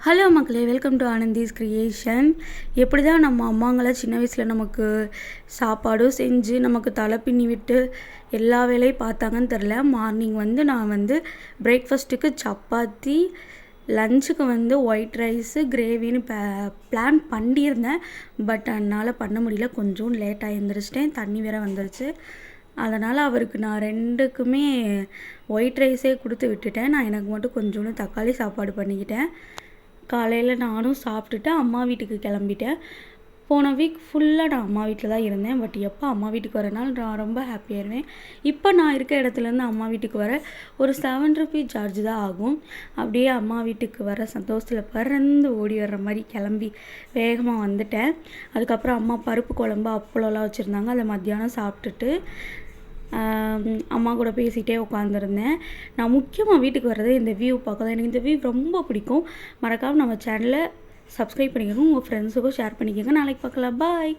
Hello மக்களே, welcome to ஆனந்திஸ் creation. எப்படி தான் நம்ம அம்மாங்களாம் சின்ன வயசில் நமக்கு சாப்பாடும் செஞ்சு நமக்கு தலை பின்னி விட்டு எல்லா வேலையும் பார்த்தாங்கன்னு தெரில. மார்னிங் நான் பிரேக்ஃபாஸ்ட்டுக்கு சப்பாத்தி, லஞ்சுக்கு ஒயிட் ரைஸு கிரேவின்னு பிளான் பண்ணியிருந்தேன். பட் என்னால் பண்ண முடியல, கொஞ்சம் லேட்டாக எழுந்திரிச்சிட்டேன். தண்ணி வேற வந்துருச்சு. அதனால் அவருக்கு நான் ரெண்டுக்குமே ஒயிட் ரைஸே கொடுத்து விட்டுட்டேன். நான் எனக்கு மட்டும் கொஞ்சோண்டு தக்காளி சாப்பாடு பண்ணிக்கிட்டேன். காலையில் நானும் சாப்பிட்டுட்டு அம்மா வீட்டுக்கு கிளம்பிட்டேன். போன வீக் ஃபுல்லாக நான் அம்மா வீட்டில் தான் இருந்தேன். பட் எப்போ அம்மா வீட்டுக்கு வரனால நான் ரொம்ப ஹாப்பியாகிடுவேன். இப்போ நான் இருக்க இடத்துலேருந்து அம்மா வீட்டுக்கு வர ஒரு 7 ரூபீஸ் சார்ஜ் தான் ஆகும். அப்படியே அம்மா வீட்டுக்கு வர சந்தோஷத்தில் பறந்து ஓடி வர்ற மாதிரி கிளம்பி வேகமாக வந்துட்டேன். அதுக்கப்புறம் அம்மா பருப்பு குழம்பு அப்பளம்லாம் வச்சுருந்தாங்க. அதை மத்தியானம் சாப்பிட்டுட்டு அம்மா கூட பேசிகிட்டே உட்காந்துருந்தேன். நான் முக்கியமாக வீட்டுக்கு வர்றதே இந்த வியூ பார்க்க தான். எனக்கு இந்த வியூ ரொம்ப பிடிக்கும். மறக்காமல் நம்ம சேனலை சப்ஸ்கிரைப் பண்ணிக்கோங்க, உங்கள் ஃப்ரெண்ட்ஸுக்கும் ஷேர் பண்ணிக்கோங்க. நாளைக்கு பார்க்கலாம். பாய்.